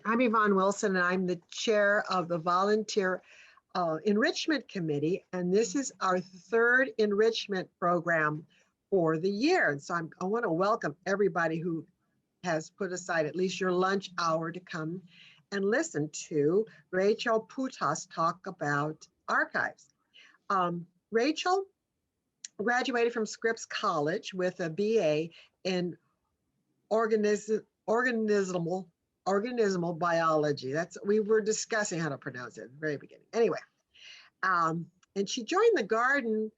I'm Yvonne Wilson, and I'm the chair of the Volunteer Enrichment Committee, and this is our third enrichment program for the year. And so I want to welcome everybody who has put aside at least your lunch hour to come and listen to Rachel Poutasse talk about archives. Rachel graduated from Scripps College with a BA in organismal biology. We were discussing how to pronounce it at the very beginning. Anyway, and she joined the garden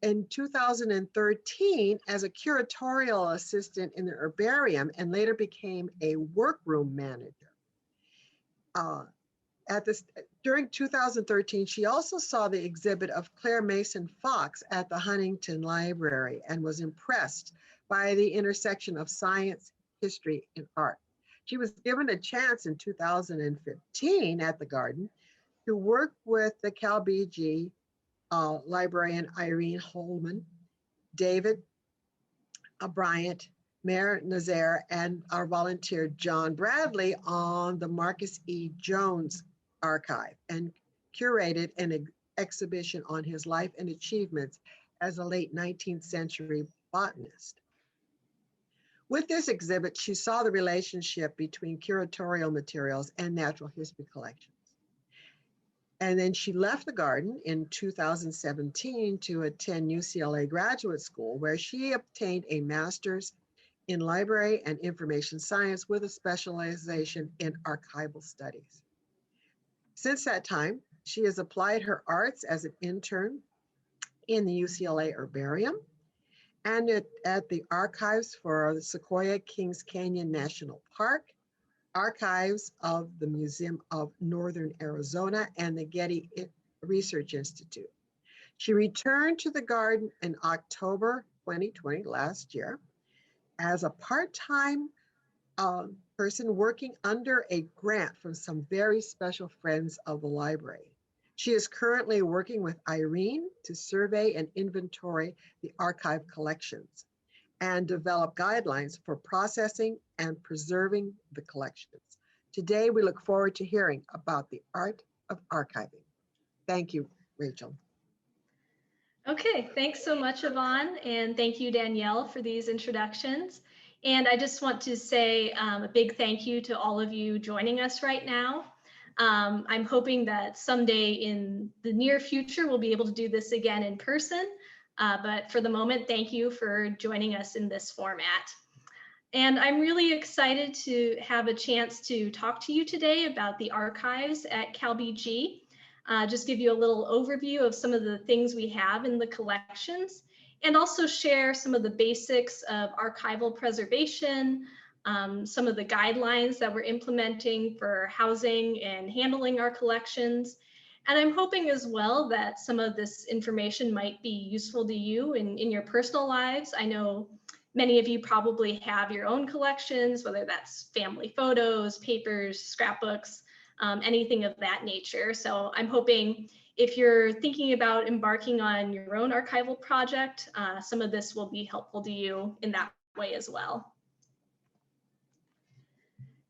in 2013 as a curatorial assistant in the Herbarium and later became a workroom manager. During 2013, she also saw the exhibit of Claire Mason Fox at the Huntington Library and was impressed by the intersection of science, history, and art. She was given a chance in 2015 at the Garden to work with the CalBG librarian Irene Holiman, David Bryant, Mayor Nazaire, and our volunteer John Bradley on the Marcus E. Jones archive and curated an exhibition on his life and achievements as a late 19th century botanist. With this exhibit, she saw the relationship between curatorial materials and natural history collections. And then she left the garden in 2017 to attend UCLA graduate school, where she obtained a master's in library and information science with a specialization in archival studies. Since that time, she has applied her arts as an intern in the UCLA Herbarium and at the archives for the Sequoia Kings Canyon National Park, archives of the Museum of Northern Arizona, and the Getty Research Institute. She returned to the garden in October 2020, last year, as a part-time person working under a grant from some very special friends of the library. She is currently working with Irene to survey and inventory the archive collections and develop guidelines for processing and preserving the collections. Today, we look forward to hearing about the art of archiving. Thank you, Rachel. Okay, thanks so much, Yvonne, and thank you, Danielle, for these introductions. And I just want to say a big thank you to all of you joining us right now. I'm hoping that someday in the near future, we'll be able to do this again in person. But for the moment, thank you for joining us in this format. And I'm really excited to have a chance to talk to you today about the archives at CalBG. Just give you a little overview of some of the things we have in the collections, and also share some of the basics of archival preservation, some of the guidelines that we're implementing for housing and handling our collections. And I'm hoping as well that some of this information might be useful to you in your personal lives. I know many of you probably have your own collections, whether that's family photos, papers, scrapbooks, anything of that nature. So I'm hoping if you're thinking about embarking on your own archival project, some of this will be helpful to you in that way as well.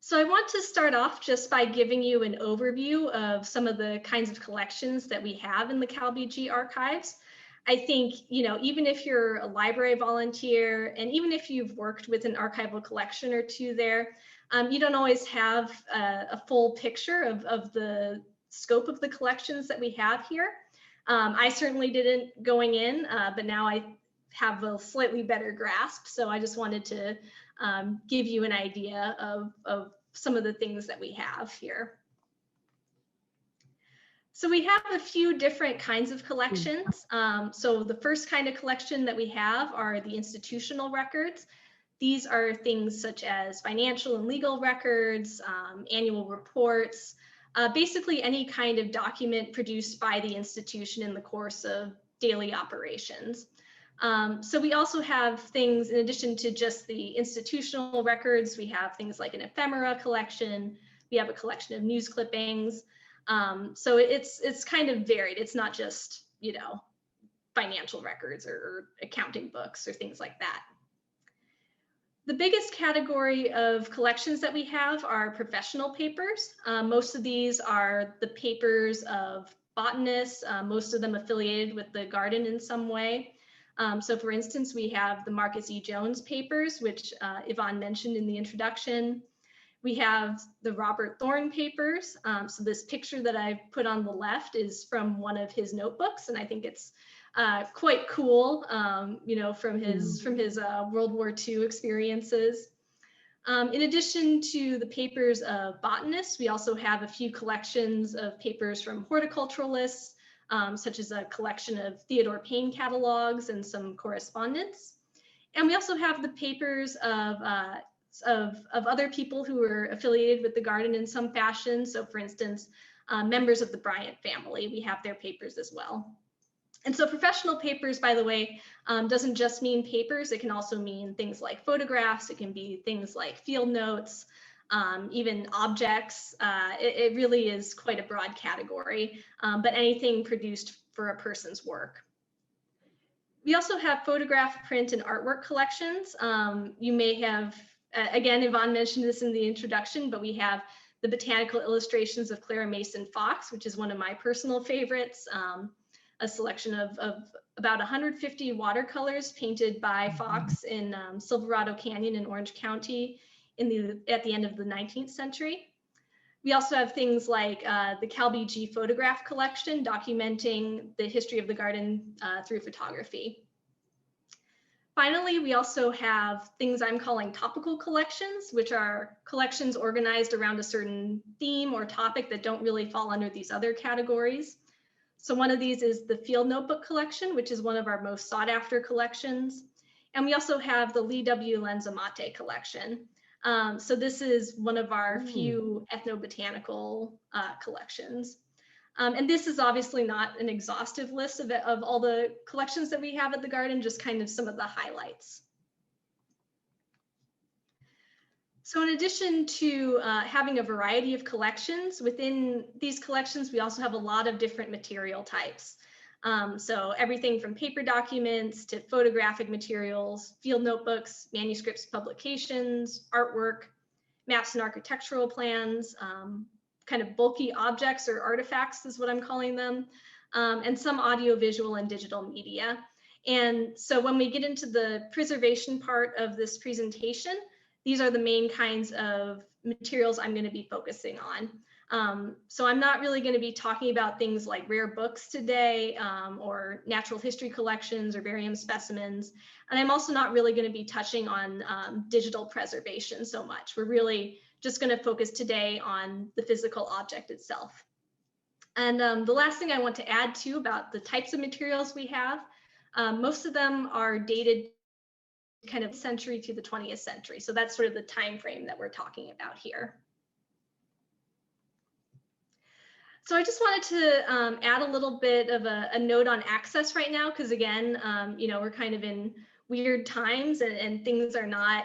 So I want to start off just by giving you an overview of some of the kinds of collections that we have in the CalBG archives. I think, even if you're a library volunteer, and even if you've worked with an archival collection or two there, you don't always have a full picture of the scope of the collections that we have here. I certainly didn't going in, but now I have a slightly better grasp. So I just wanted to give you an idea of some of the things that we have here. So we have a few different kinds of collections. So the first kind of collection that we have are the institutional records. These are things such as financial and legal records, annual reports, basically any kind of document produced by the institution in the course of daily operations. So we also have things, in addition to just the institutional records, we have things like an ephemera collection, we have a collection of news clippings. So it's kind of varied. It's not just, financial records or accounting books or things like that. The biggest category of collections that we have are professional papers. Most of these are the papers of botanists, most of them affiliated with the garden in some way. So for instance, we have the Marcus E. Jones papers, which Yvonne mentioned in the introduction. We have the Robert Thorne papers. So this picture that I've put on the left is from one of his notebooks, and I think it's quite cool, you know, from his World War II experiences. In addition to the papers of botanists, we also have a few collections of papers from horticulturalists, such as a collection of Theodore Payne catalogs and some correspondence. And we also have the papers of other people who are affiliated with the garden in some fashion. So for instance, members of the Bryant family, we have their papers as well. And so professional papers, by the way, doesn't just mean papers. It can also mean things like photographs. It can be things like field notes, even objects. It really is quite a broad category, but anything produced for a person's work. We also have photograph, print, and artwork collections. You may have, again, Yvonne mentioned this in the introduction, but we have the botanical illustrations of Clara Mason Fox, which is one of my personal favorites. A selection of about 150 watercolors painted by Fox in Silverado Canyon in Orange County at the end of the 19th century. We also have things like the CalBG photograph collection documenting the history of the garden through photography. Finally, we also have things I'm calling topical collections, which are collections organized around a certain theme or topic that don't really fall under these other categories. So one of these is the Field Notebook Collection, which is one of our most sought after collections. And we also have the Lee W. Lenzamate Collection. So this is one of our few ethnobotanical collections. And this is obviously not an exhaustive list of all the collections that we have at the garden, just kind of some of the highlights. So in addition to having a variety of collections, within these collections, we also have a lot of different material types. So everything from paper documents to photographic materials, field notebooks, manuscripts, publications, artwork, maps and architectural plans, kind of bulky objects or artifacts is what I'm calling them, and some audiovisual and digital media. And so when we get into the preservation part of this presentation, these are the main kinds of materials I'm going to be focusing on. So I'm not really going to be talking about things like rare books today, or natural history collections or herbarium specimens. And I'm also not really going to be touching on digital preservation so much. We're really just going to focus today on the physical object itself. And the last thing I want to add too about the types of materials we have, most of them are dated kind of century to the 20th century. So that's sort of the time frame that we're talking about here. So I just wanted to add a little bit of a note on access right now, because again, you know, we're kind of in weird times and things are not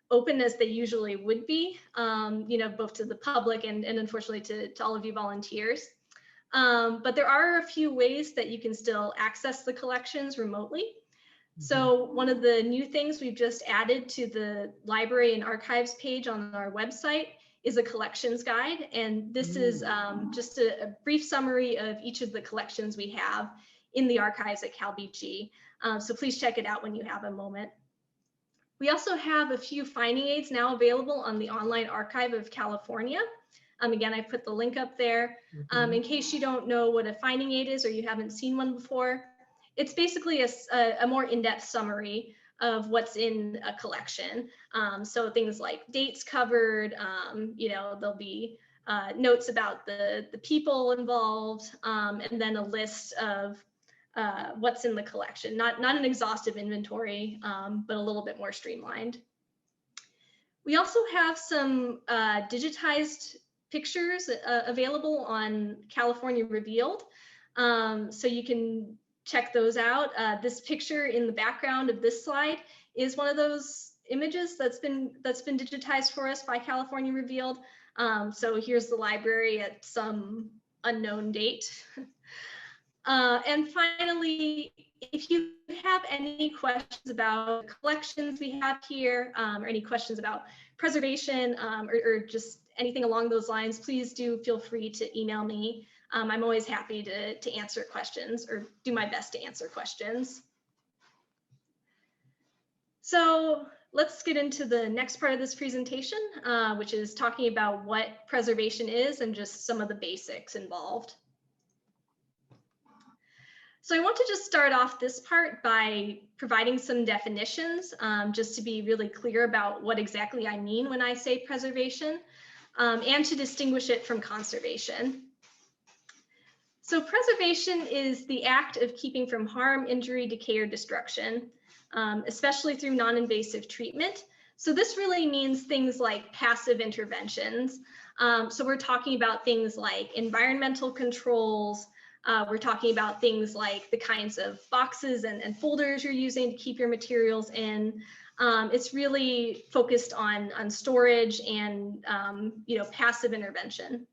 open as they usually would be, you know, both to the public and unfortunately to all of you volunteers. But there are a few ways that you can still access the collections remotely. So one of the new things we've just added to the library and archives page on our website is a collections guide. And this is just a brief summary of each of the collections we have in the archives at CalBG. So please check it out when you have a moment. We also have a few finding aids now available on the Online Archive of California. Again, I put the link up there. In case you don't know what a finding aid is or you haven't seen one before, it's basically a more in-depth summary of what's in a collection. So things like dates covered, you know, there'll be notes about the people involved, and then a list of what's in the collection. Not an exhaustive inventory, but a little bit more streamlined. We also have some digitized pictures available on California Revealed. So you can check those out. This picture in the background of this slide is one of those images that's been digitized for us by California Revealed. So here's the library at some unknown date. And finally, if you have any questions about the collections we have here, or any questions about preservation, or just anything along those lines, please do feel free to email me. I'm always happy to answer questions, or do my best to answer questions. So let's get into the next part of this presentation, which is talking about what preservation is and just some of the basics involved. So I want to just start off this part by providing some definitions, just to be really clear about what exactly I mean when I say preservation, and to distinguish it from conservation. So preservation is the act of keeping from harm, injury, decay, or destruction, especially through non-invasive treatment. So this really means things like passive interventions. So we're talking about things like environmental controls. We're talking about things like the kinds of boxes and folders you're using to keep your materials in. It's really focused on storage and passive intervention.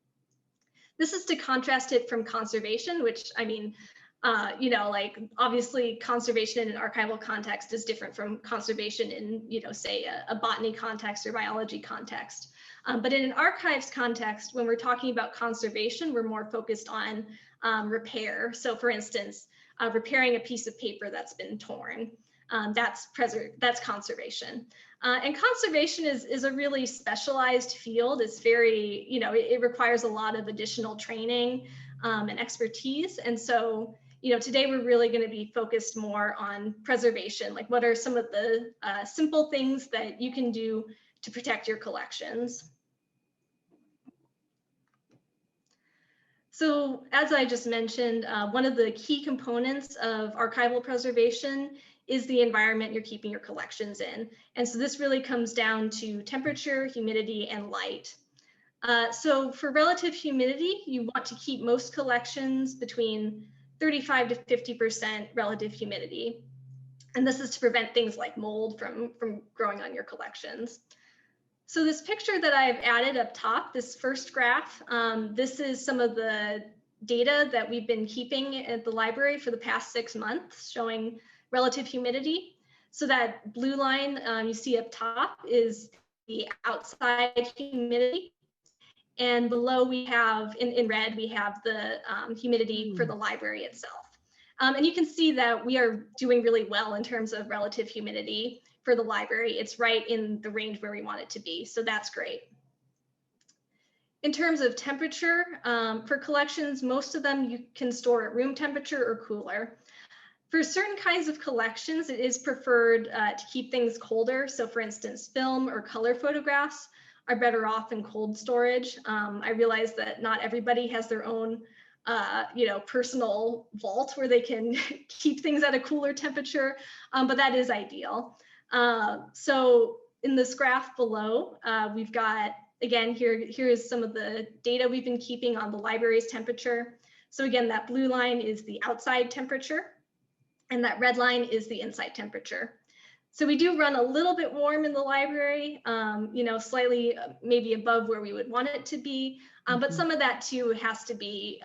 This is to contrast it from conservation, which, I mean, like obviously conservation in an archival context is different from conservation in, say a botany context or biology context. But in an archives context, when we're talking about conservation, we're more focused on repair. So for instance, repairing a piece of paper that's been torn. That's conservation. And conservation is a really specialized field. It's very, it requires a lot of additional training and expertise. And so, today we're really going to be focused more on preservation. Like, what are some of the simple things that you can do to protect your collections? So as I just mentioned, one of the key components of archival preservation is the environment you're keeping your collections in. And so this really comes down to temperature, humidity, and light. So for relative humidity, you want to keep most collections between 35 to 50% relative humidity. And this is to prevent things like mold from growing on your collections. So this picture that I've added up top, this first graph, this is some of the data that we've been keeping at the library for the past 6 months, showing relative humidity. So that blue line you see up top is the outside humidity. And below we have, in red, we have the humidity for the library itself. And you can see that we are doing really well in terms of relative humidity for the library. It's right in the range where we want it to be, so that's great. In terms of temperature, for collections, most of them you can store at room temperature or cooler. For certain kinds of collections, it is preferred to keep things colder. So for instance, film or color photographs are better off in cold storage. I realize that not everybody has their own personal vault where they can keep things at a cooler temperature, but that is ideal. So in this graph below, we've got, again, here is some of the data we've been keeping on the library's temperature. So again, that blue line is the outside temperature, and that red line is the inside temperature. So we do run a little bit warm in the library, slightly maybe above where we would want it to be, but some of that too has to be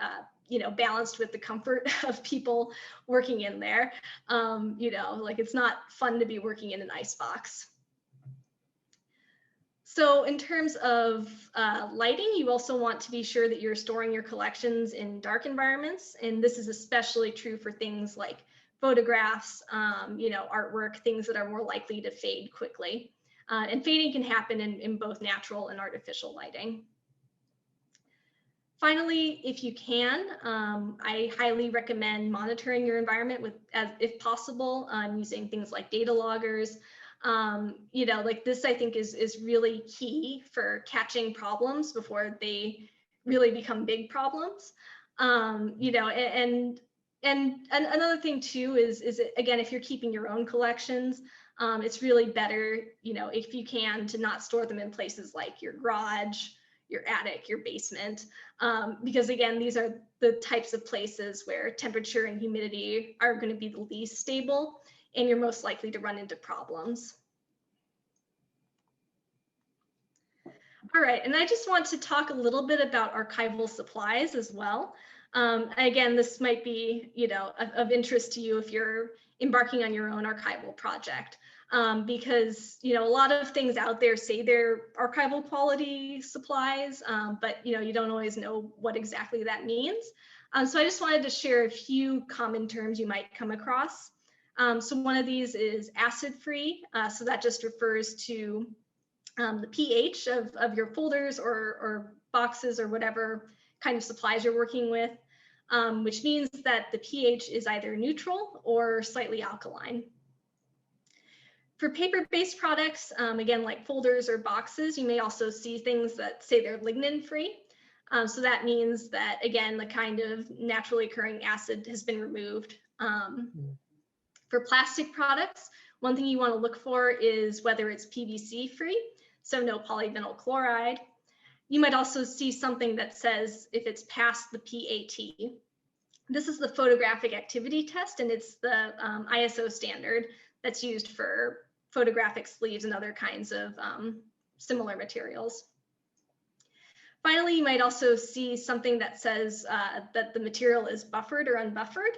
balanced with the comfort of people working in there. Like, it's not fun to be working in an icebox. So in terms of lighting, you also want to be sure that you're storing your collections in dark environments. And this is especially true for things like photographs, artwork, things that are more likely to fade quickly. And fading can happen in both natural and artificial lighting. Finally, if you can, I highly recommend monitoring your environment if possible, using things like data loggers. Like this, I think is really key for catching problems before they really become big problems. And another thing too is again, if you're keeping your own collections, it's really better, if you can, to not store them in places like your garage, your attic, your basement, because again, these are the types of places where temperature and humidity are going to be the least stable, and you're most likely to run into problems. All right, and I just want to talk a little bit about archival supplies as well. Again, this might be, of interest to you if you're embarking on your own archival project, because, a lot of things out there say they're archival quality supplies, but, you don't always know what exactly that means. So I just wanted to share a few common terms you might come across. So one of these is acid-free. So that just refers to the pH of your folders or boxes or whatever kind of supplies you're working with, which means that the pH is either neutral or slightly alkaline. For paper-based products, again, like folders or boxes, you may also see things that say they're lignin-free. So that means that, again, the kind of naturally occurring acid has been removed. For plastic products, one thing you want to look for is whether it's PVC-free, so no polyvinyl chloride. You might also see something that says if it's past the PAT. This is the photographic activity test, and it's the ISO standard that's used for photographic sleeves and other kinds of similar materials. Finally, you might also see something that says that the material is buffered or unbuffered.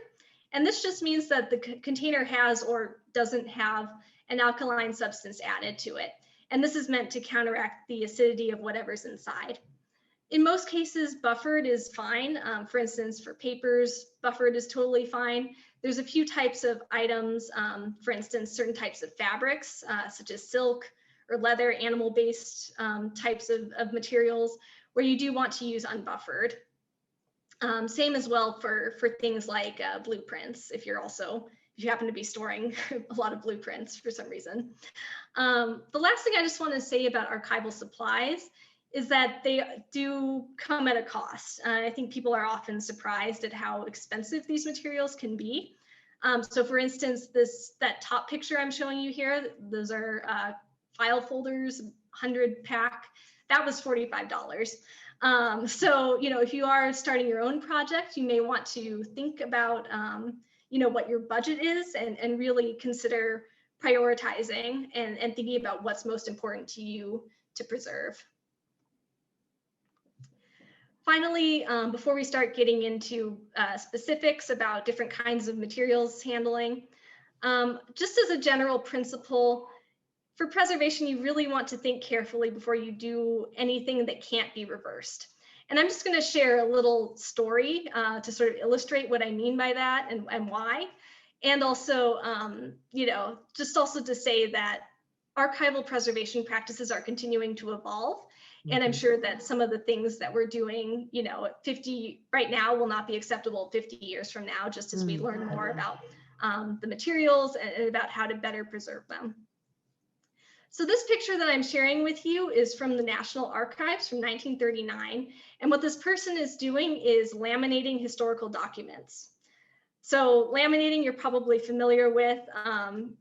And this just means that the container has or doesn't have an alkaline substance added to it. And this is meant to counteract the acidity of whatever's inside. In most cases, buffered is fine. For instance, for papers, buffered is totally fine. There's a few types of items, for instance, certain types of fabrics, such as silk or leather, animal-based types of materials, where you do want to use unbuffered. Same as well for things like blueprints, if you happen to be storing a lot of blueprints for some reason. The last thing I just want to say about archival supplies is that they do come at a cost. I think people are often surprised at how expensive these materials can be. So for instance, that top picture I'm showing you here, those are file folders, 100 pack, that was $45. So, if you are starting your own project, you may want to think about, what your budget is and really consider prioritizing and thinking about what's most important to you to preserve. Finally, before we start getting into specifics about different kinds of materials handling, just as a general principle, for preservation, you really want to think carefully before you do anything that can't be reversed. And I'm just going to share a little story to sort of illustrate what I mean by that and why. And also, just also to say that archival preservation practices are continuing to evolve. And I'm sure that some of the things that we're doing, at 50 right now will not be acceptable 50 years from now, just as we learn more about the materials and about how to better preserve them. So this picture that I'm sharing with you is from the National Archives from 1939. And what this person is doing is laminating historical documents. So laminating, you're probably familiar with,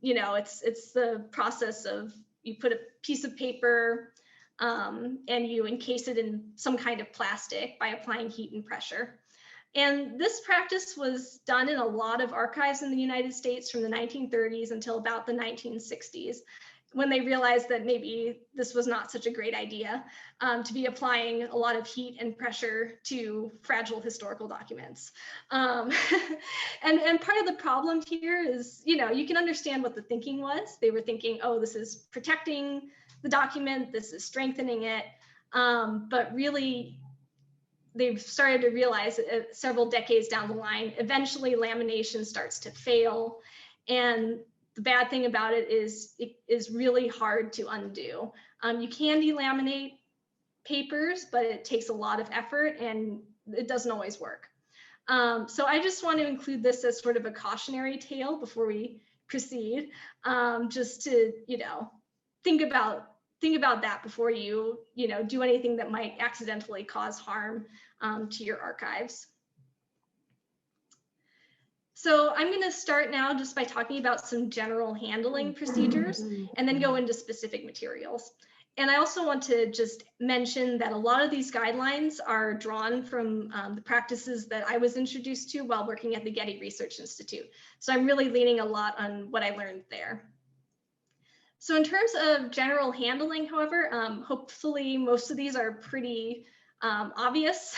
it's the process of you put a piece of paper and you encase it in some kind of plastic by applying heat and pressure. And this practice was done in a lot of archives in the United States from the 1930s until about the 1960s. When they realized that maybe this was not such a great idea to be applying a lot of heat and pressure to fragile historical documents. And part of the problem here is, you can understand what the thinking was. They were thinking, oh, this is protecting the document, this is strengthening it. But really, they've started to realize several decades down the line, eventually lamination starts to fail. And the bad thing about it is really hard to undo. You can delaminate papers, but it takes a lot of effort and it doesn't always work. So I just want to include this as sort of a cautionary tale before we proceed, just to, think about that before you, do anything that might accidentally cause harm to your archives. So I'm going to start now just by talking about some general handling procedures and then go into specific materials. And I also want to just mention that a lot of these guidelines are drawn from the practices that I was introduced to while working at the Getty Research Institute. So I'm really leaning a lot on what I learned there. So in terms of general handling, however, hopefully most of these are pretty obvious.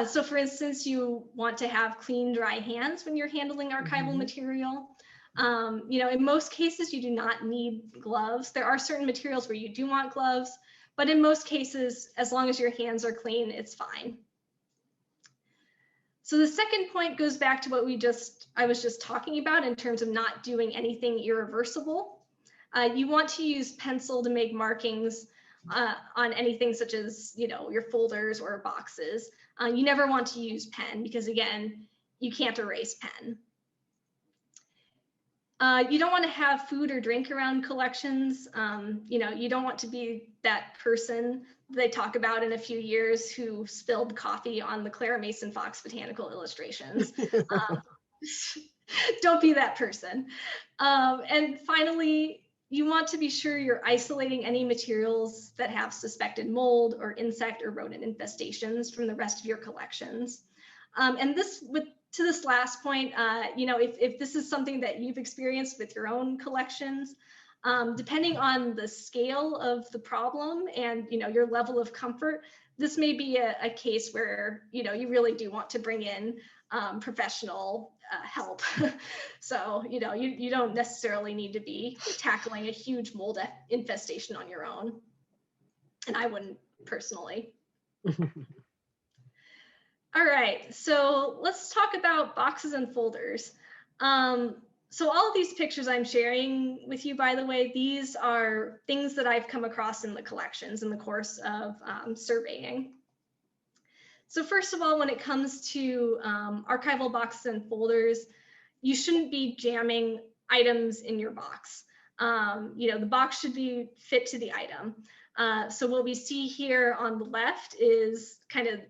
So for instance, you want to have clean, dry hands when you're handling archival material. In most cases, you do not need gloves. There are certain materials where you do want gloves, but in most cases, as long as your hands are clean, it's fine. So the second point goes back to what I was just talking about in terms of not doing anything irreversible. You want to use pencil to make markings on anything such as, your folders or boxes. You never want to use pen because, again, you can't erase pen. You don't want to have food or drink around collections. You don't want to be that person they talk about in a few years who spilled coffee on the Clara Mason Fox botanical illustrations. Don't be that person. And finally, you want to be sure you're isolating any materials that have suspected mold or insect or rodent infestations from the rest of your collections. And to this last point, if this is something that you've experienced with your own collections, depending on the scale of the problem and your level of comfort, this may be a case where you really do want to bring in professional help. So you don't necessarily need to be tackling a huge mold infestation on your own, and I wouldn't personally. All right, so let's talk about boxes and folders. So all of these pictures I'm sharing with you, by the way, these are things that I've come across in the collections in the course of surveying. So first of all, when it comes to archival boxes and folders, you shouldn't be jamming items in your box. The box should be fit to the item. So what we see here on the left is kind of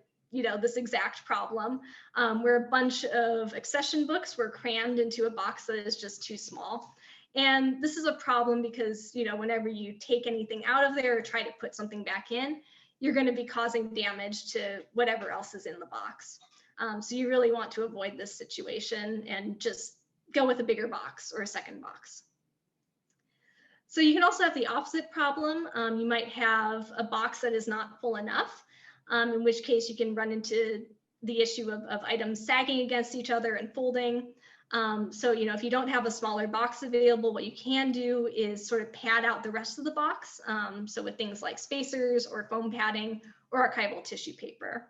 this exact problem where a bunch of accession books were crammed into a box that is just too small. And this is a problem because, whenever you take anything out of there or try to put something back in, you're going to be causing damage to whatever else is in the box. So you really want to avoid this situation and just go with a bigger box or a second box. So you can also have the opposite problem. You might have a box that is not full enough. In which case you can run into the issue of items sagging against each other and folding. So, if you don't have a smaller box available, what you can do is sort of pad out the rest of the box. So with things like spacers or foam padding or archival tissue paper.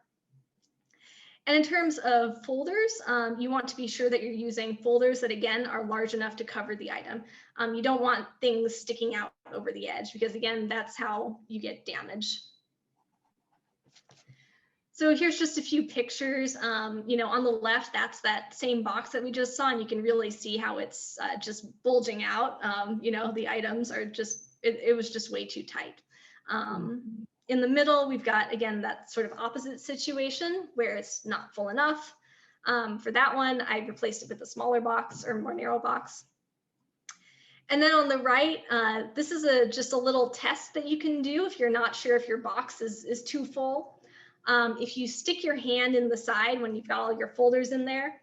And in terms of folders, you want to be sure that you're using folders that, again, are large enough to cover the item. You don't want things sticking out over the edge because, again, that's how you get damage. So here's just a few pictures. On the left, that's that same box that we just saw, and you can really see how it's just bulging out. The items are just, it was just way too tight. In the middle, we've got, again, that sort of opposite situation where it's not full enough. For that one, I replaced it with a smaller box or more narrow box. And then on the right, this is just a little test that you can do if you're not sure if your box is too full. If you stick your hand in the side when you've got all your folders in there,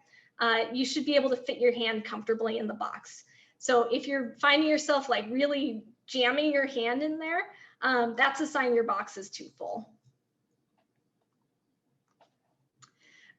you should be able to fit your hand comfortably in the box. So if you're finding yourself like really jamming your hand in there, that's a sign your box is too full.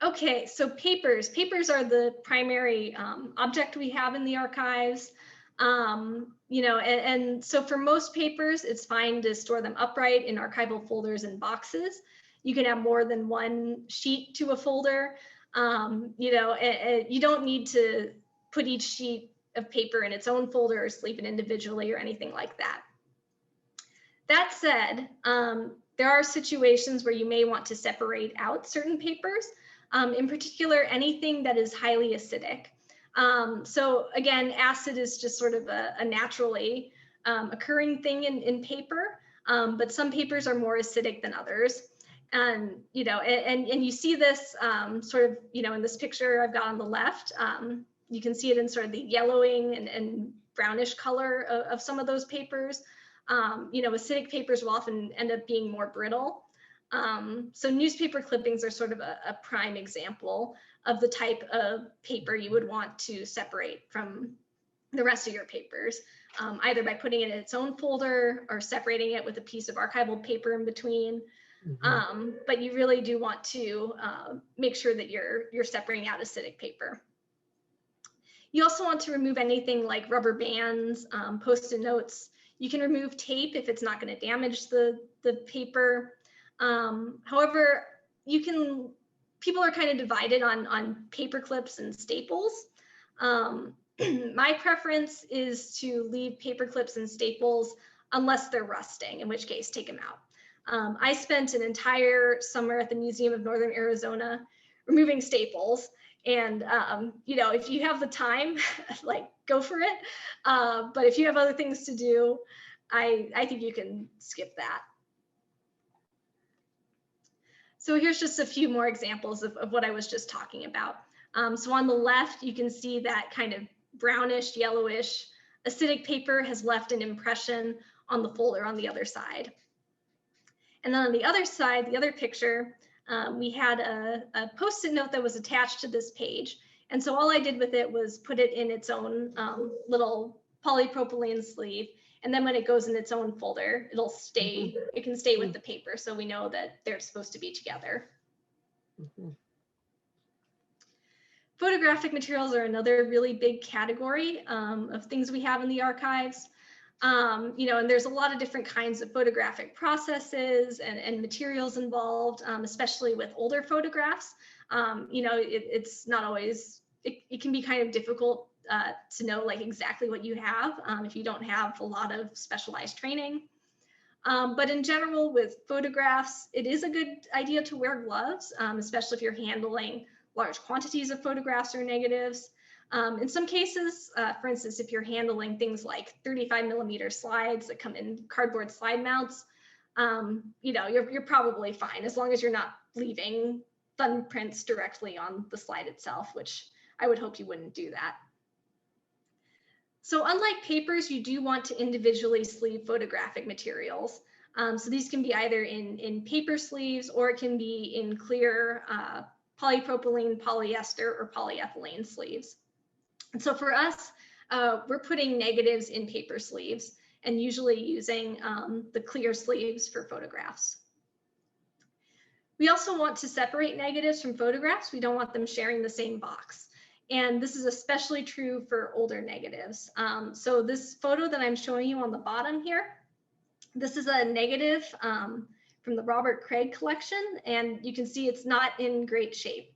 Okay, so papers. Papers are the primary object we have in the archives. And so for most papers, it's fine to store them upright in archival folders and boxes. You can have more than one sheet to a folder. You don't need to put each sheet of paper in its own folder or sleep it individually or anything like that. That said, there are situations where you may want to separate out certain papers, in particular, anything that is highly acidic. So again, acid is just sort of a naturally occurring thing in paper, but some papers are more acidic than others. And, and you see this sort of, in this picture I've got on the left, you can see it in sort of the yellowing and brownish color of some of those papers. Acidic papers will often end up being more brittle. So newspaper clippings are sort of a prime example of the type of paper you would want to separate from the rest of your papers, either by putting it in its own folder or separating it with a piece of archival paper in between. But you really do want to make sure that you're separating out acidic paper. You also want to remove anything like rubber bands, Post-it notes. You can remove tape if it's not going to damage the paper. However, people are kind of divided on paper clips and staples. My preference is to leave paper clips and staples unless they're rusting, in which case take them out. I spent an entire summer at the Museum of Northern Arizona removing staples. And, you know, if you have the time, like, go for it. But if you have other things to do, I think you can skip that. So here's just a few more examples of what I was just talking about. So on the left, you can see that kind of brownish, yellowish, acidic paper has left an impression on the folder on the other side. And then on the other side, the other picture, we had a Post-it note that was attached to this page. And so all I did with it was put it in its own little polypropylene sleeve. And then when it goes in its own folder, it'll stay, it can stay with the paper. So we know that they're supposed to be together. Photographic materials are another really big category of things we have in the archives. You know, and there's a lot of different kinds of photographic processes and materials involved, especially with older photographs. You know, it's not always, it can be kind of difficult to know like exactly what you have if you don't have a lot of specialized training. But in general, with photographs, it is a good idea to wear gloves, especially if you're handling large quantities of photographs or negatives. In some cases, for instance, if you're handling things like 35mm slides that come in cardboard slide mounts, you know, you're probably fine as long as you're not leaving thumbprints directly on the slide itself, which I would hope you wouldn't do that. So unlike papers, you do want to individually sleeve photographic materials. So these can be either in paper sleeves or it can be in clear polypropylene, polyester, or polyethylene sleeves. And so for us, we're putting negatives in paper sleeves and usually using the clear sleeves for photographs. We also want to separate negatives from photographs. We don't want them sharing the same box. And this is especially true for older negatives. So this photo that I'm showing you on the bottom here, this is a negative from the Robert Craig collection, and you can see it's not in great shape.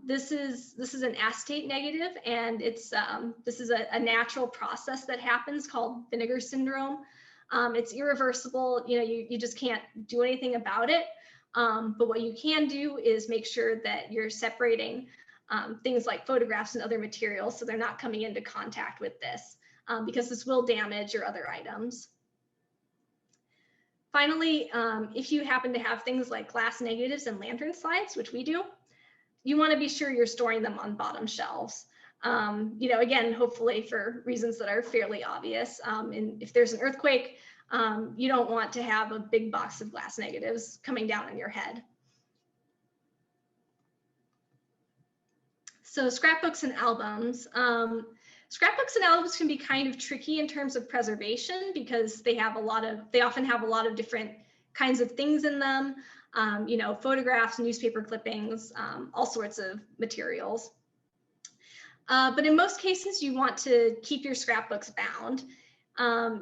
This is an acetate negative, and it's this is a natural process that happens called vinegar syndrome. It's irreversible. You know, you just can't do anything about it. But what you can do is make sure that you're separating things like photographs and other materials so they're not coming into contact with this, because this will damage your other items. Finally, if you happen to have things like glass negatives and lantern slides, which we do, you want to be sure you're storing them on bottom shelves. You know, again, hopefully for reasons that are fairly obvious. And if there's an earthquake, you don't want to have a big box of glass negatives coming down on your head. So scrapbooks and albums. Scrapbooks and albums can be kind of tricky in terms of preservation because they often have a lot of different kinds of things in them. You know, photographs, newspaper clippings, all sorts of materials. But in most cases, you want to keep your scrapbooks bound,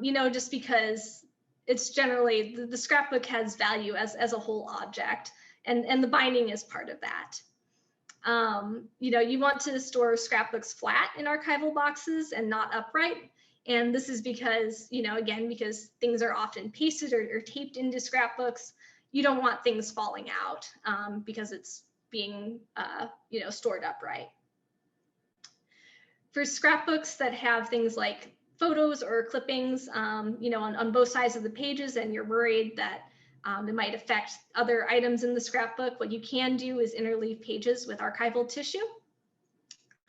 you know, just because it's generally, the scrapbook has value as a whole object, and the binding is part of that. You know, you want to store scrapbooks flat in archival boxes and not upright. And this is because, you know, again, because things are often pasted or taped into scrapbooks, you don't want things falling out because it's being, you know, stored upright. For scrapbooks that have things like photos or clippings, you know, on both sides of the pages, and you're worried that it might affect other items in the scrapbook, what you can do is interleave pages with archival tissue.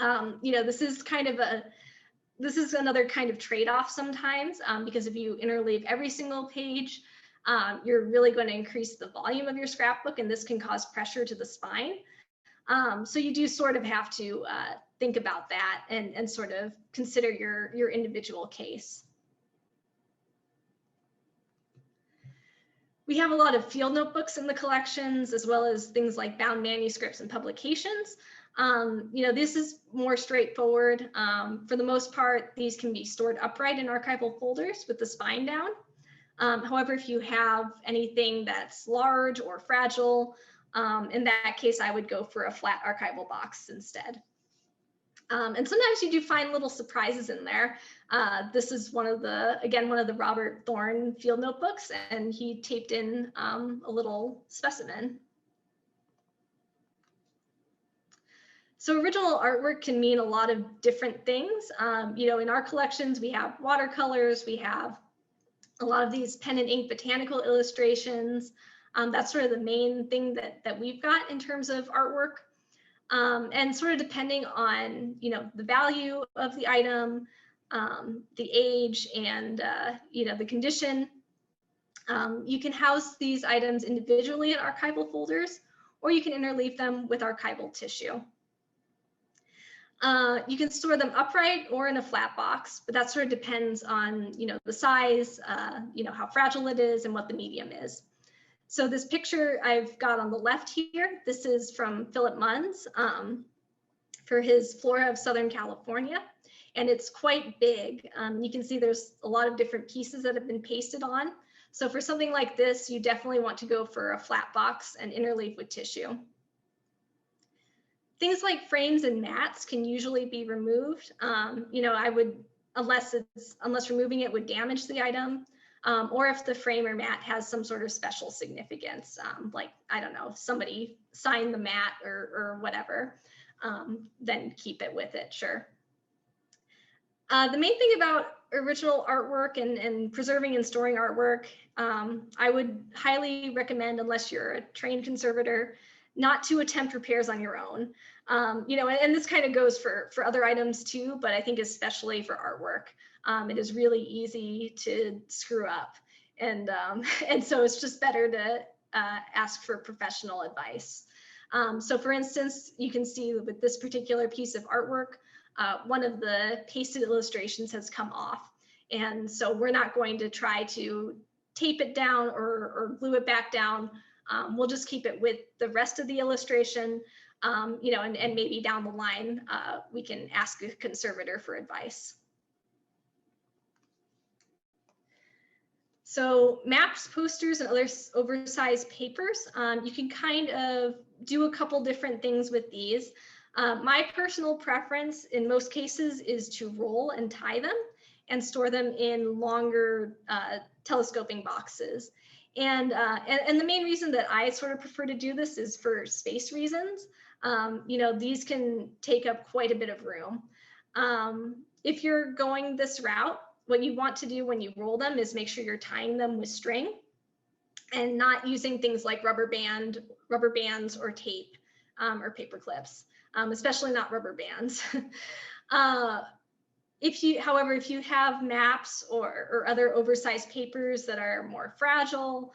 You know, this is another kind of trade-off sometimes, because if you interleave every single page, you're really going to increase the volume of your scrapbook, and this can cause pressure to the spine. So you do sort of have to think about that and sort of consider your individual case. We have a lot of field notebooks in the collections, as well as things like bound manuscripts and publications. This is more straightforward. For the most part, these can be stored upright in archival folders with the spine down. However, if you have anything that's large or fragile, in that case, I would go for a flat archival box instead. And sometimes you do find little surprises in there. This is one of the Robert Thorne field notebooks, and he taped in a little specimen. So original artwork can mean a lot of different things. In our collections, we have watercolors, we have a lot of these pen and ink botanical illustrations. That's sort of the main thing that we've got in terms of artwork. And sort of depending on, the value of the item, the age, and, the condition, you can house these items individually in archival folders, or you can interleave them with archival tissue. You can store them upright or in a flat box, but that sort of depends on, the size, how fragile it is and what the medium is. So this picture I've got on the left here, this is from Philip Munns for his Flora of Southern California, and it's quite big. You can see there's a lot of different pieces that have been pasted on. So for something like this, you definitely want to go for a flat box and interleave with tissue. Things like frames and mats can usually be removed. I would, unless removing it would damage the item, or if the frame or mat has some sort of special significance, like, I don't know, if somebody signed the mat or whatever, then keep it with it, sure. The main thing about original artwork and preserving and storing artwork, I would highly recommend, unless you're a trained conservator, not to attempt repairs on your own. And this kind of goes for other items too, but I think especially for artwork, it is really easy to screw up. And so it's just better to ask for professional advice. So for instance, you can see with this particular piece of artwork, one of the pasted illustrations has come off. And so we're not going to try to tape it down or glue it back down. We'll just keep it with the rest of the illustration, and maybe down the line, we can ask a conservator for advice. So maps, posters, and other oversized papers, you can kind of do a couple different things with these. My personal preference in most cases is to roll and tie them and store them in longer telescoping boxes. And the main reason that I sort of prefer to do this is for space reasons. These can take up quite a bit of room. If you're going this route, what you want to do when you roll them is make sure you're tying them with string and not using things like rubber bands or tape or paper clips, especially not rubber bands. However, if you have maps or other oversized papers that are more fragile,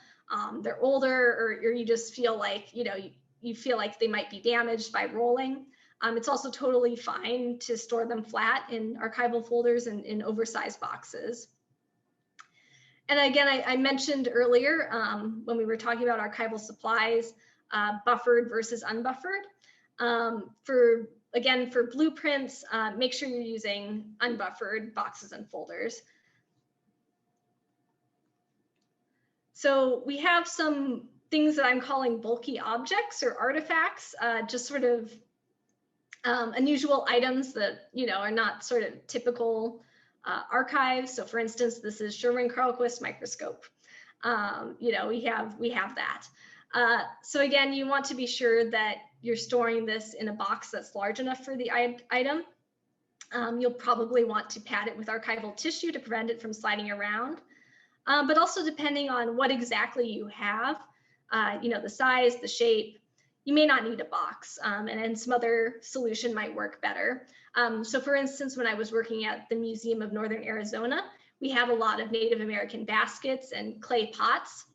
they're older, or you just feel like, you feel like they might be damaged by rolling, it's also totally fine to store them flat in archival folders and in oversized boxes. And again, I mentioned earlier when we were talking about archival supplies, buffered versus unbuffered. For blueprints, make sure you're using unbuffered boxes and folders. So we have some things that I'm calling bulky objects or artifacts, just sort of unusual items that, are not sort of typical archives. So for instance, this is Sherwin-Carlquist microscope. We have that. So again, you want to be sure that you're storing this in a box that's large enough for the item. You'll probably want to pad it with archival tissue to prevent it from sliding around. But also depending on what exactly you have, the size, the shape, you may not need a box, and some other solution might work better. So for instance, when I was working at the Museum of Northern Arizona, we have a lot of Native American baskets and clay pots.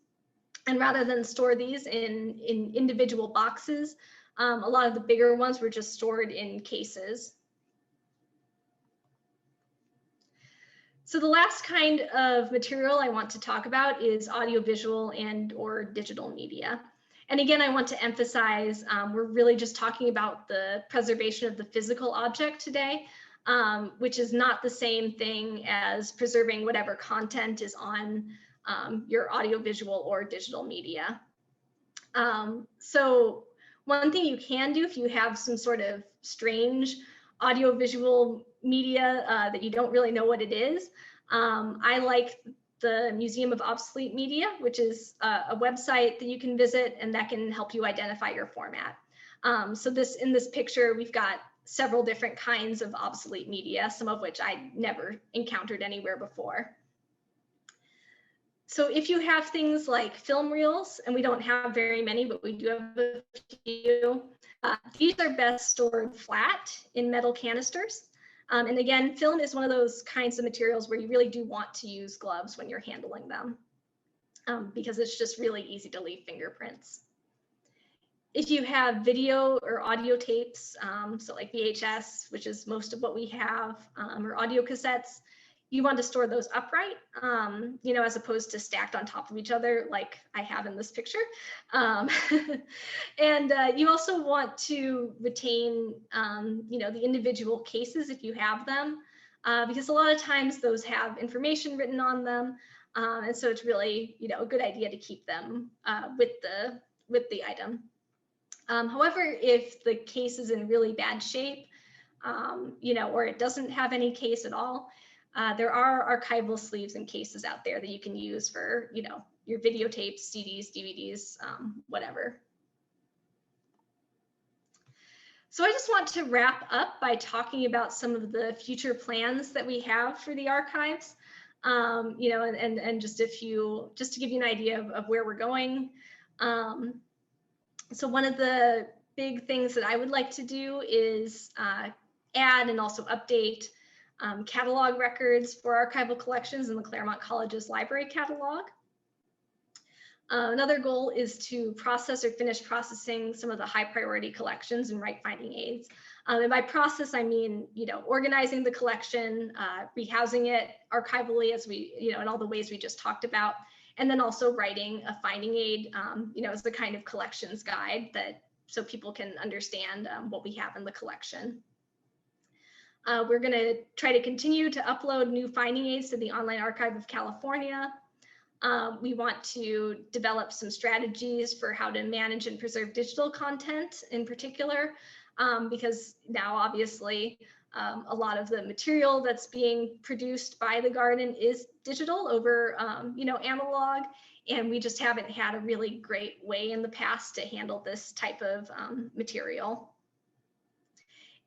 And rather than store these in individual boxes, a lot of the bigger ones were just stored in cases. So the last kind of material I want to talk about is audiovisual and or digital media. And again, I want to emphasize, we're really just talking about the preservation of the physical object today, which is not the same thing as preserving whatever content is on your audiovisual or digital media. So one thing you can do if you have some sort of strange audiovisual media that you don't really know what it is, I like the Museum of Obsolete Media, which is a website that you can visit and that can help you identify your format. So in this picture, we've got several different kinds of obsolete media, some of which I never encountered anywhere before. So if you have things like film reels, and we don't have very many, but we do have a few, these are best stored flat in metal canisters. And again, film is one of those kinds of materials where you really do want to use gloves when you're handling them, because it's just really easy to leave fingerprints. If you have video or audio tapes, so like VHS, which is most of what we have, or audio cassettes, you want to store those upright, you know, as opposed to stacked on top of each other, like I have in this picture. And you also want to retain, you know, the individual cases if you have them, because a lot of times those have information written on them. And so it's really, you know, a good idea to keep them with the item. However, if the case is in really bad shape, you know, or it doesn't have any case at all, there are archival sleeves and cases out there that you can use for, you know, your videotapes, CDs, DVDs, whatever. So I just want to wrap up by talking about some of the future plans that we have for the archives, you know, and just a few, just to give you an idea of where we're going. So one of the big things that I would like to do is add and also update catalog records for archival collections in the Claremont College's library catalog. Another goal is to process or finish processing some of the high priority collections and right finding aids. And by process, I mean, you know, organizing the collection, rehousing it archivally as we, you know, in all the ways we just talked about, and then also writing a finding aid, you know, as the kind of collections guide that so people can understand what we have in the collection. We're going to try to continue to upload new finding aids to the Online Archive of California. We want to develop some strategies for how to manage and preserve digital content in particular, because now obviously a lot of the material that's being produced by the garden is digital over, you know, analog, and we just haven't had a really great way in the past to handle this type of material.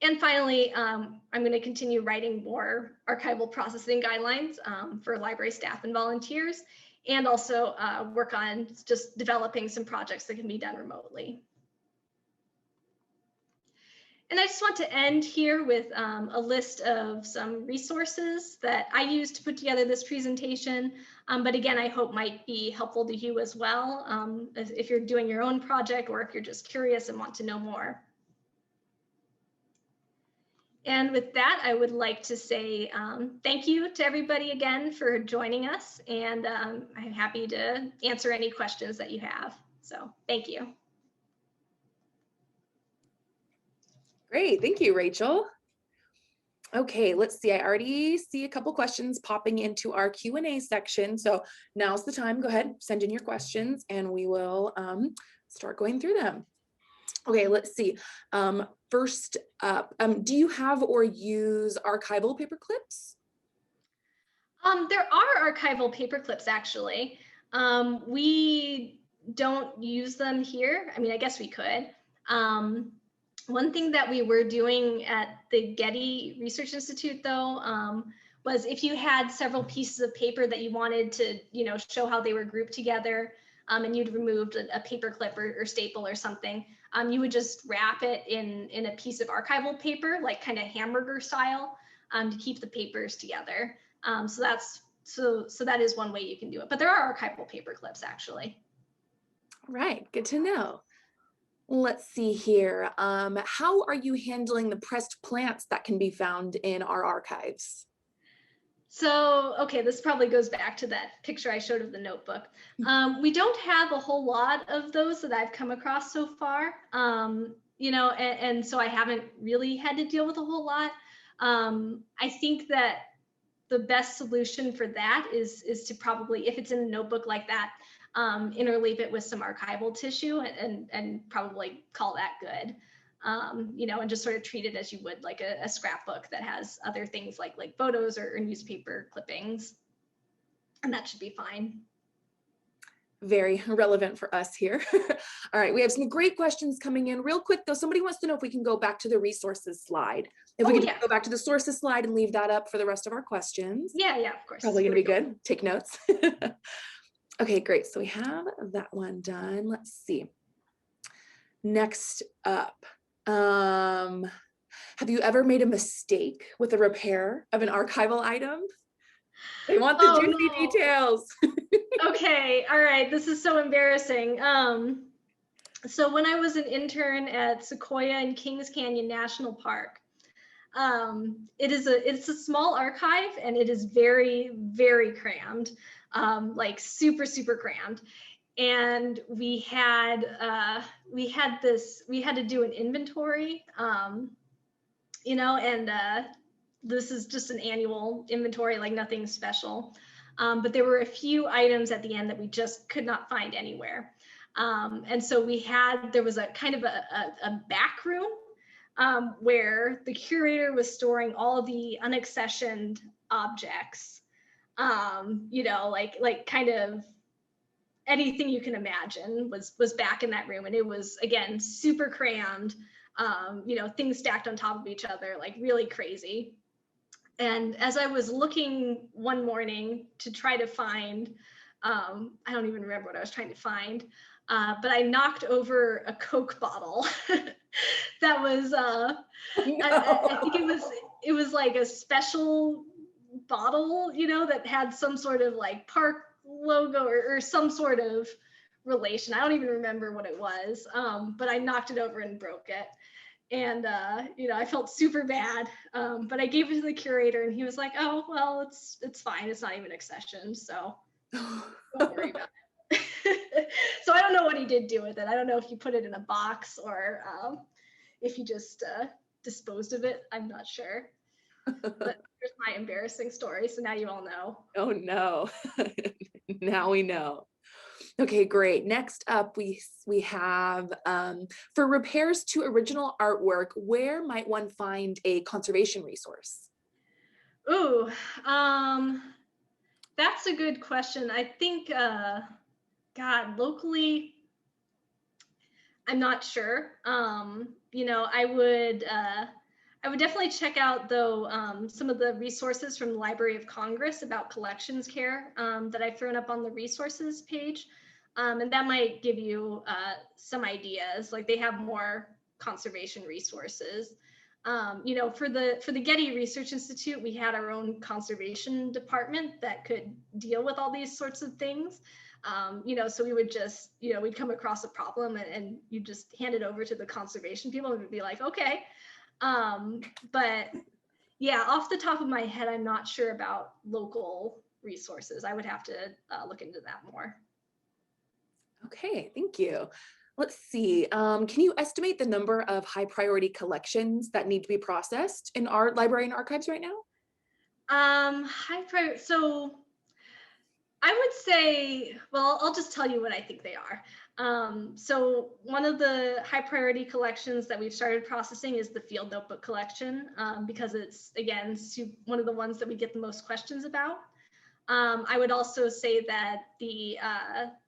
And finally, I'm going to continue writing more archival processing guidelines for library staff and volunteers, and also work on just developing some projects that can be done remotely. And I just want to end here with a list of some resources that I used to put together this presentation, but again, I hope might be helpful to you as well, if you're doing your own project or if you're just curious and want to know more. And with that, I would like to say thank you to everybody again for joining us, and I'm happy to answer any questions that you have. So thank you. Great, thank you, Rachel. Okay, let's see. I already see a couple questions popping into our Q&A section. So now's the time. Go ahead, send in your questions, and we will start going through them. Okay, let's see. First up, do you have or use archival paper clips? There are archival paper clips, actually. We don't use them here. I mean, I guess we could. One thing that we were doing at the Getty Research Institute, though, was if you had several pieces of paper that you wanted to, you know, show how they were grouped together, and you'd removed a paper clip or staple or something, you would just wrap it in a piece of archival paper, like kind of hamburger style, to keep the papers together. So that is one way you can do it. But there are archival paper clips, actually. Right, good to know. Let's see here. How are you handling the pressed plants that can be found in our archives? So, okay, this probably goes back to that picture I showed of the notebook. We don't have a whole lot of those that I've come across so far, you know, and so I haven't really had to deal with a whole lot. I think that the best solution for that is to probably, if it's in a notebook like that, interleave it with some archival tissue and probably call that good. You know, and just sort of treat it as you would like a scrapbook that has other things like photos or newspaper clippings, and that should be fine. Very relevant for us here. All right, we have some great questions coming in. Real quick though, somebody wants to know if we can go back to the resources slide. If we could go back to the sources slide and leave that up for the rest of our questions. Yeah, of course. Probably gonna be good. Take notes. Okay, great. So we have that one done. Let's see. Next up. Have you ever made a mistake with a repair of an archival item? They want the juicy details. Okay, all right. This is so embarrassing. So when I was an intern at Sequoia and Kings Canyon National Park, it's a small archive and it is very, very crammed, like super crammed. And we had to do an inventory, you know, and this is just an annual inventory, like nothing special. But there were a few items at the end that we just could not find anywhere. And so there was a kind of a back room where the curator was storing all the unaccessioned objects, you know, like kind of anything you can imagine was back in that room. And it was, again, super crammed, you know, things stacked on top of each other, like really crazy. And as I was looking one morning to try to find, I don't even remember what I was trying to find, but I knocked over a Coke bottle that was, I think it was like a special bottle, you know, that had some sort of like park logo or some sort of relation. I don't even remember what it was, but I knocked it over and broke it. And, you know, I felt super bad, but I gave it to the curator and he was like, oh, well, it's fine. It's not even accessioned, so don't worry about it. So I don't know what he did do with it. I don't know if he put it in a box or if he just disposed of it. I'm not sure. But here's my embarrassing story. So now you all know. Oh no, now we know. Okay, great. Next up, we have for repairs to original artwork, where might one find a conservation resource? Ooh, that's a good question. I think, God, locally, I'm not sure. You know, I would definitely check out though some of the resources from the Library of Congress about collections care that I've thrown up on the resources page. And that might give you some ideas. Like they have more conservation resources. You know, for the Getty Research Institute, we had our own conservation department that could deal with all these sorts of things. You know, so we would just, you know, we'd come across a problem and you just hand it over to the conservation people and we'd be like, okay. But yeah, off the top of my head, I'm not sure about local resources. I would have to look into that more. Okay, thank you. Let's see. Can you estimate the number of high priority collections that need to be processed in our library and archives right now? So I would say, well, I'll just tell you what I think they are. So one of the high priority collections that we've started processing is the field notebook collection, because it's, again, one of the ones that we get the most questions about. I would also say that the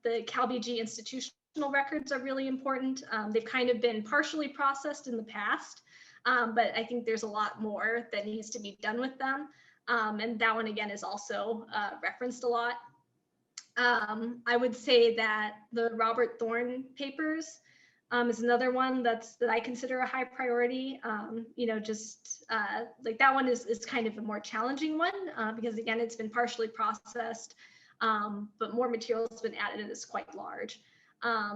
CalBG institutional records are really important. They've kind of been partially processed in the past, but I think there's a lot more that needs to be done with them. And that one, again, is also referenced a lot. I would say that the Robert Thorne papers is another one that I consider a high priority. You know, just like that one is kind of a more challenging one because, again, it's been partially processed, but more material has been added and it's quite large.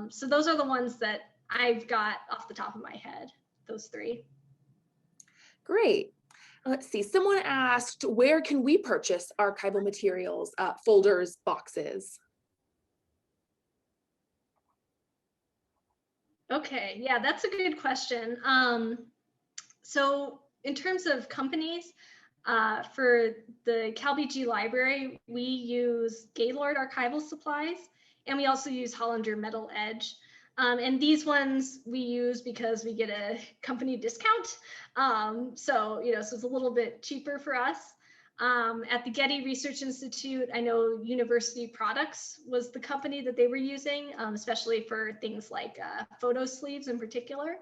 So those are the ones that I've got off the top of my head, those three. Great. Let's see, someone asked, where can we purchase archival materials, folders, boxes? Okay, yeah, that's a good question. So in terms of companies, for the CalBG library, we use Gaylord Archival Supplies, and we also use Hollander Metal Edge. And these ones we use because we get a company discount. So it's a little bit cheaper for us. At the Getty Research Institute, I know University Products was the company that they were using, especially for things like photo sleeves in particular.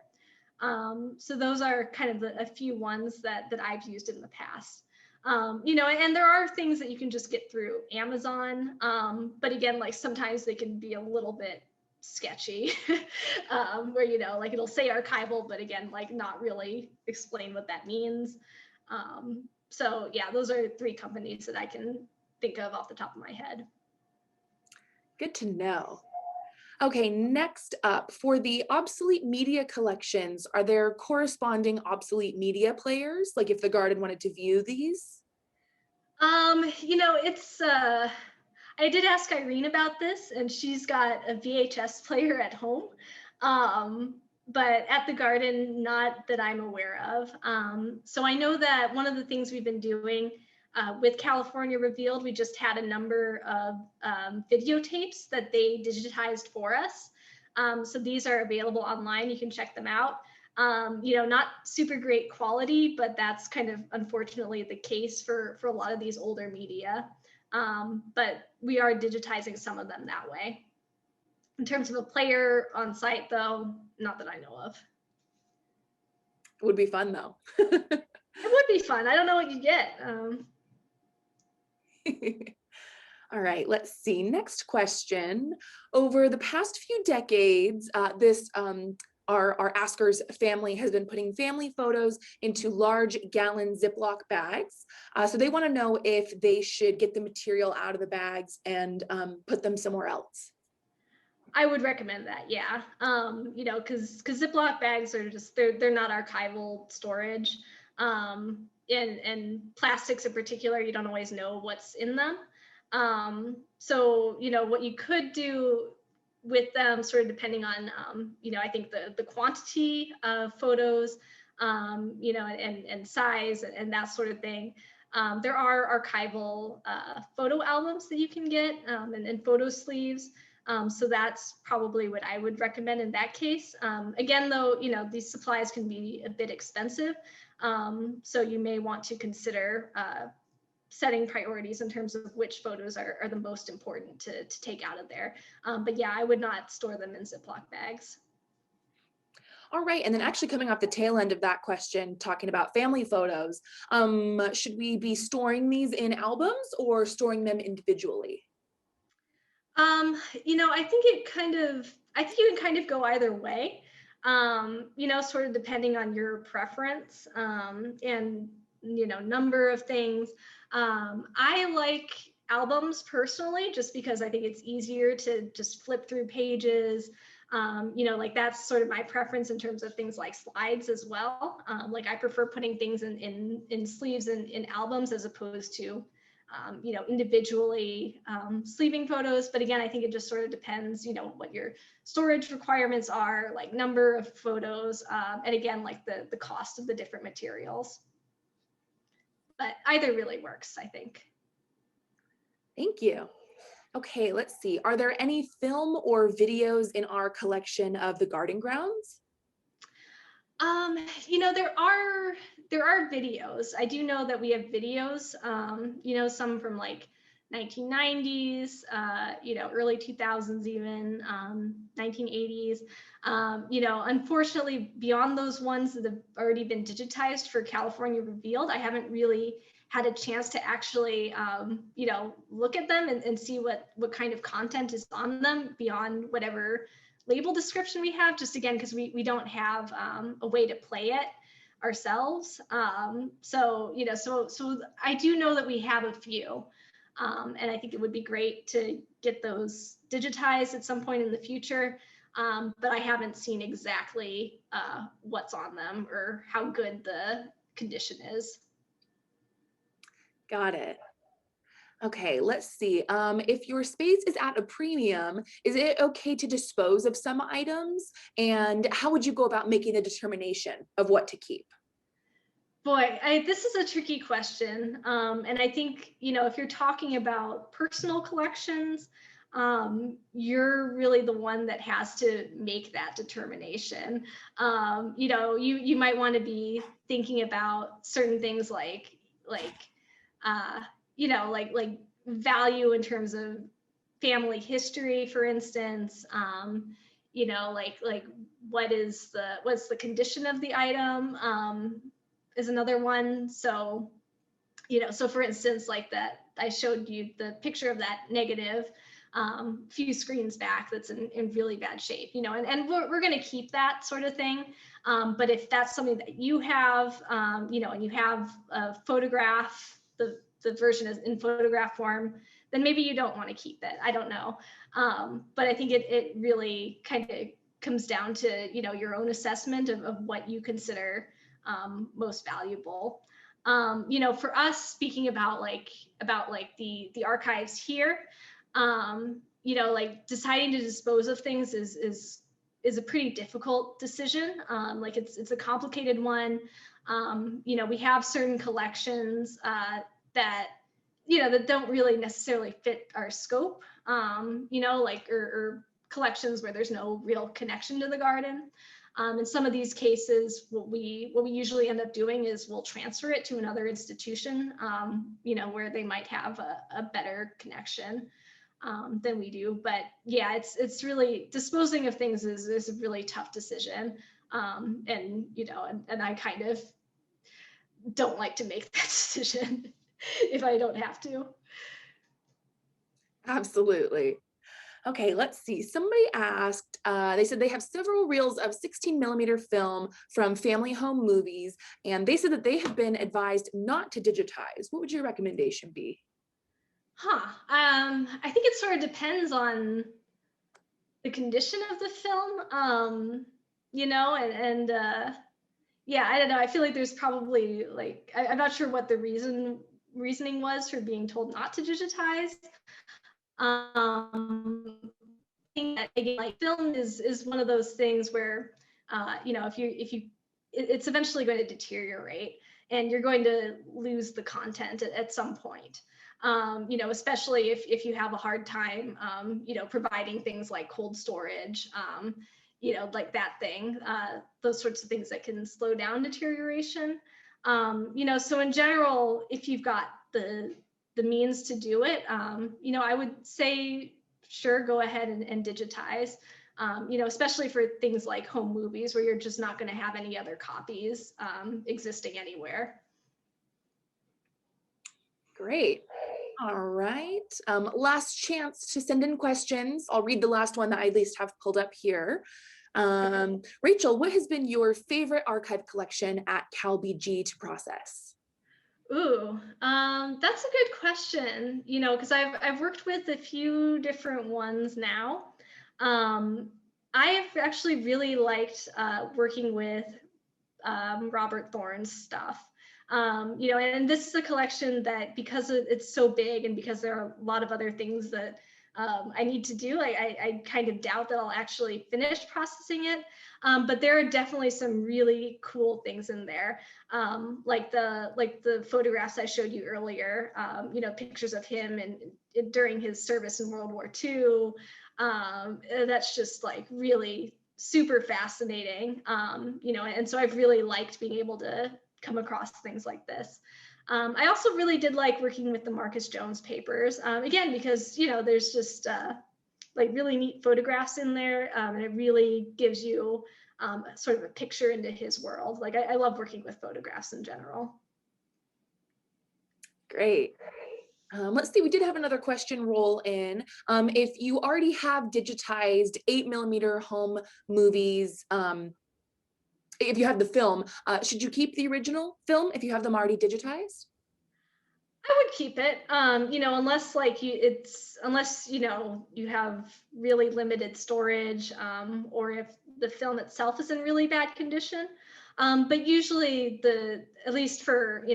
So those are kind of a few ones that I've used in the past. And there are things that you can just get through Amazon. But again, like sometimes they can be a little bit sketchy, where, like it'll say archival, but again, like not really explain what that means. So yeah, those are 3 companies that I can think of off the top of my head. Good to know. Okay, next up, for the obsolete media collections, are there corresponding obsolete media players? Like if the garden wanted to view these? It's I did ask Irene about this, and she's got a VHS player at home. But at the garden, not that I'm aware of. So I know that one of the things we've been doing with California Revealed, we just had a number of videotapes that they digitized for us. So these are available online. You can check them out. Not super great quality, but that's kind of unfortunately the case for a lot of these older media. But we are digitizing some of them that way. In terms of a player on site, though, not that I know of. It would be fun though. It would be fun. I don't know what you get. All right, let's see. Next question. Over the past few decades, our asker's family has been putting family photos into large gallon Ziploc bags. So they want to know if they should get the material out of the bags and put them somewhere else. I would recommend that, yeah. Because Ziploc bags are just they're not archival storage, and plastics in particular, you don't always know what's in them. So what you could do with them, sort of depending on I think the quantity of photos, and size and that sort of thing. There are archival photo albums that you can get, and photo sleeves. So that's probably what I would recommend in that case. Again, though, these supplies can be a bit expensive. So you may want to consider setting priorities in terms of which photos are the most important to take out of there. But yeah, I would not store them in Ziploc bags. All right, and then actually coming off the tail end of that question, talking about family photos, should we be storing these in albums or storing them individually? I think you can kind of go either way, sort of depending on your preference, and, number of things. I like albums personally, just because I think it's easier to just flip through pages. Like that's sort of my preference in terms of things like slides as well. Like I prefer putting things in sleeves and in albums as opposed to individually sleeving photos. But again, I think it just sort of depends, what your storage requirements are, like number of photos, and again, like the cost of the different materials. But either really works, I think. Thank you. Okay, let's see. Are there any film or videos in our collection of the garden grounds? There are videos. I do know that we have videos, some from like 1990s, early 2000s, even 1980s. Unfortunately, beyond those ones that have already been digitized for California Revealed, I haven't really had a chance to actually, look at them and see what kind of content is on them beyond whatever label description we have, just again, because we don't have a way to play it ourselves. So I do know that we have a few, and I think it would be great to get those digitized at some point in the future. But I haven't seen exactly what's on them or how good the condition is. Got it. Okay, let's see. If your space is at a premium, is it okay to dispose of some items? And how would you go about making a determination of what to keep? Boy, this is a tricky question. And I think, if you're talking about personal collections, you're really the one that has to make that determination. You might want to be thinking about certain things like, like value in terms of family history, for instance. Like what's the condition of the item, is another one. So, so for instance, like that, I showed you the picture of that negative few screens back that's in really bad shape, and we're going to keep that sort of thing. But if that's something that you have, and you have a photograph, the version is in photograph form, then maybe you don't want to keep it. I don't know. But I think it really kind of comes down to, your own assessment of what you consider most valuable. For us, speaking about the archives here, like deciding to dispose of things is a pretty difficult decision. Like it's a complicated one. We have certain collections that that don't really necessarily fit our scope. Or collections where there's no real connection to the garden. In some of these cases, what we usually end up doing is we'll transfer it to another institution, where they might have a better connection than we do. But yeah, it's really, disposing of things is a really tough decision. And I kind of don't like to make that decision if I don't have to. Absolutely. Okay, let's see. Somebody asked, they said they have several reels of 16mm film from family home movies, and they said that they have been advised not to digitize. What would your recommendation be? I think it sort of depends on the condition of the film, yeah, I don't know. I feel like there's probably I'm not sure what the reasoning was for being told not to digitize. Again, like film is one of those things where it's eventually going to deteriorate and you're going to lose the content at some point. Especially if you have a hard time providing things like cold storage, like that thing, those sorts of things that can slow down deterioration. So in general, if you've got the means to do it, I would say, sure, go ahead and digitize, especially for things like home movies where you're just not going to have any other copies existing anywhere. Great. All right. Last chance to send in questions. I'll read the last one that I at least have pulled up here. Rachel, what has been your favorite archive collection at CalBG to process? Ooh, that's a good question, because I've worked with a few different ones now. I've actually really liked working with Robert Thorne's stuff. And this is a collection that, because it's so big and because there are a lot of other things that I need to do, I kind of doubt that I'll actually finish processing it. But there are definitely some really cool things in there, like the photographs I showed you earlier. Pictures of him and during his service in World War II. That's just really super fascinating. And so I've really liked being able to come across things like this. I also really did like working with the Marcus Jones papers, again, because, there's just really neat photographs in there, and it really gives you sort of a picture into his world. I love working with photographs in general. Great. Let's see, we did have another question roll in. If you already have digitized 8mm home movies, if you have the film, should you keep the original film if you have them already digitized? I would keep it, unless you have really limited storage, or if the film itself is in really bad condition. But usually at least for,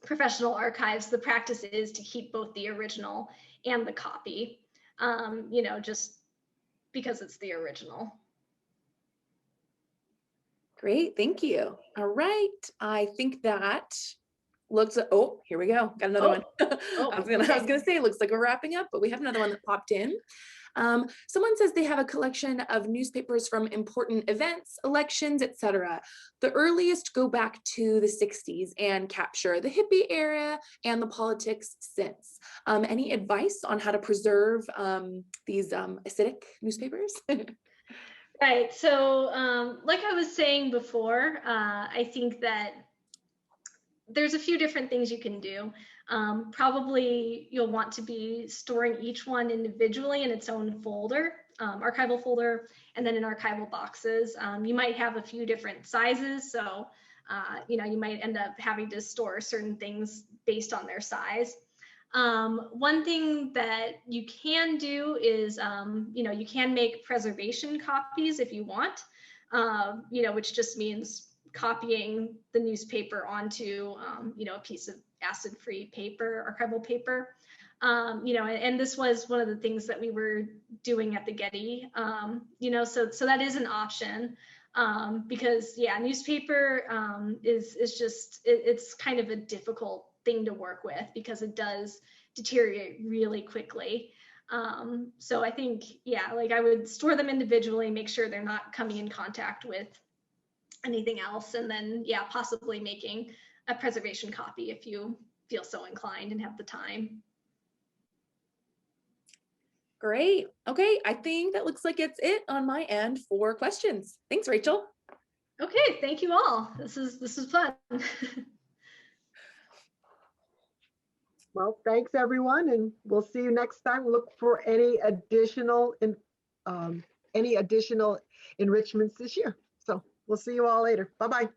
professional archives, the practice is to keep both the original and the copy, you know, just because it's the original. Great, thank you. All right, I think that looks, oh, here we go, got another one. I was gonna say, it looks like we're wrapping up, but we have another one that popped in. Someone says they have a collection of newspapers from important events, elections, etc. The earliest go back to the 60s and capture the hippie era and the politics since. Any advice on how to preserve these acidic newspapers? Right, so like I was saying before, I think that there's a few different things you can do. Probably you'll want to be storing each one individually in its own folder, archival folder, and then in archival boxes. You might have a few different sizes, so you know, you might end up having to store certain things based on their size. One thing that you can do is, you know, you can make preservation copies if you want, you know, which just means copying the newspaper onto, you know, a piece of acid-free paper, archival paper. You know, and this was one of the things that we were doing at the Getty, you know, so that is an option, because yeah, newspaper is just, it's kind of a difficult thing to work with because it does deteriorate really quickly. So I think, yeah, like I would store them individually, make sure they're not coming in contact with anything else, and then yeah, possibly making a preservation copy if you feel so inclined and have the time. Great. Okay, I think that looks like it's it on my end for questions. Thanks, Rachel. Okay, thank you all. This is fun. Well, thanks everyone, and we'll see you next time. Look for any additional enrichments this year. So we'll see you all later. Bye-bye.